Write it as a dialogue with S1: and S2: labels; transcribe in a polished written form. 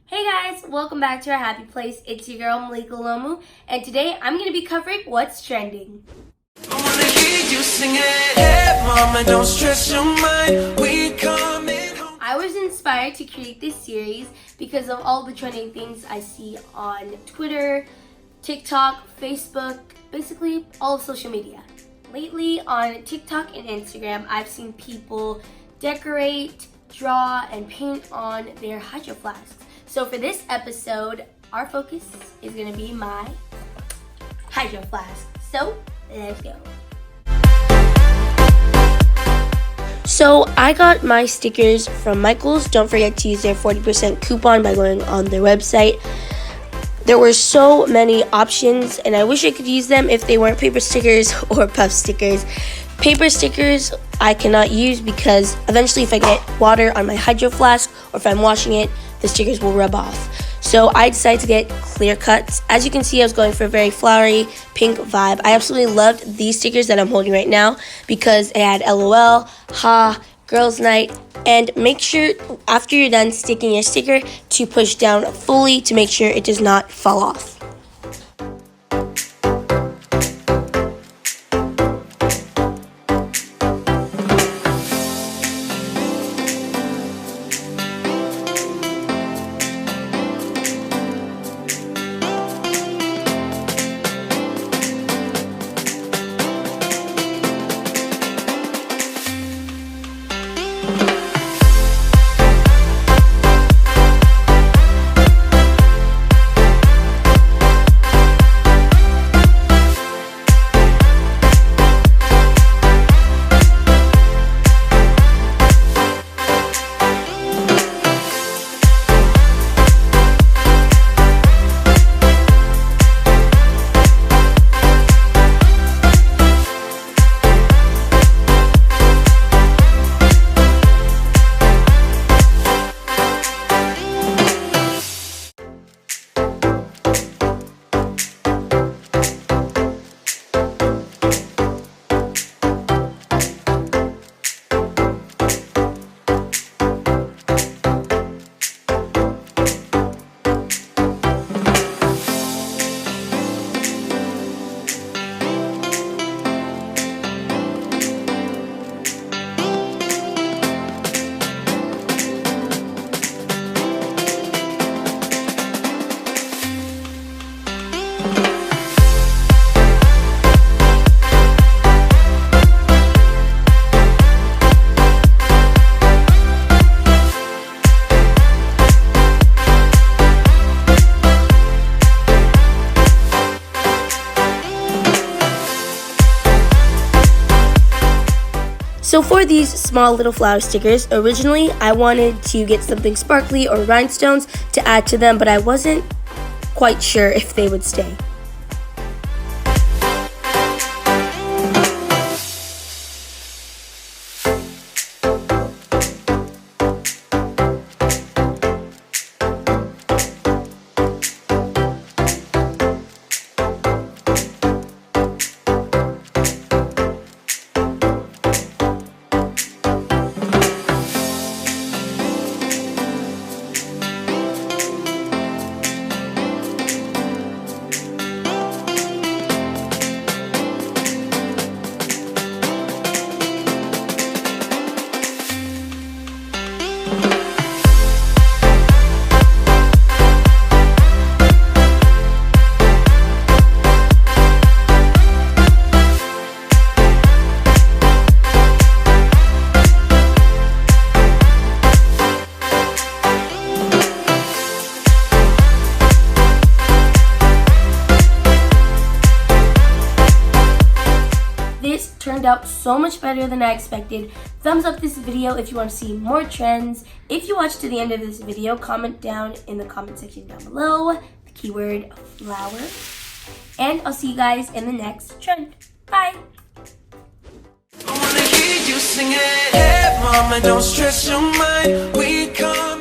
S1: Hey guys, welcome back to our happy place. It's your girl Milika Lomu, and today I'm going to be covering what's trending.
S2: I wanna hear you sing it. Hey, mama, don't stress your mind. We coming home.
S1: I was inspired to create this series because of all the trending things I see on Twitter, TikTok, Facebook, basically all of social media. Lately on TikTok and Instagram, I've seen people decorate, draw, and paint on their hydro flasks. So for this episode, our focus is going to be my hydro flask. So let's go. So I got my stickers from Michael's. Don't forget to use their 40% coupon by going on their website. There were so many options, and I wish I could use them if they weren't paper stickers or puff stickers. Paper stickers I cannot use because eventually if I get water on my hydro flask or if I'm washing it, the stickers will rub off. So I decided to get clear cuts. As you can see, I was going for a very flowery pink vibe. I absolutely loved these stickers that I'm holding right now because it had LOL, ha, girls night, and make sure after you're done sticking your sticker to push down fully to make sure it does not fall off. So for these small little flower stickers, originally I wanted to get something sparkly or rhinestones to add to them, but I wasn't quite sure if they would stay. Turned out so much better than I expected. Thumbs up this video if you want to see more trends. If you watch to the end of this video, comment down in the comment section down below the keyword flower. And I'll see you guys in the next trend. Bye!
S2: I wanna hear you sing it. Hey, mama, don't stress your mind. We come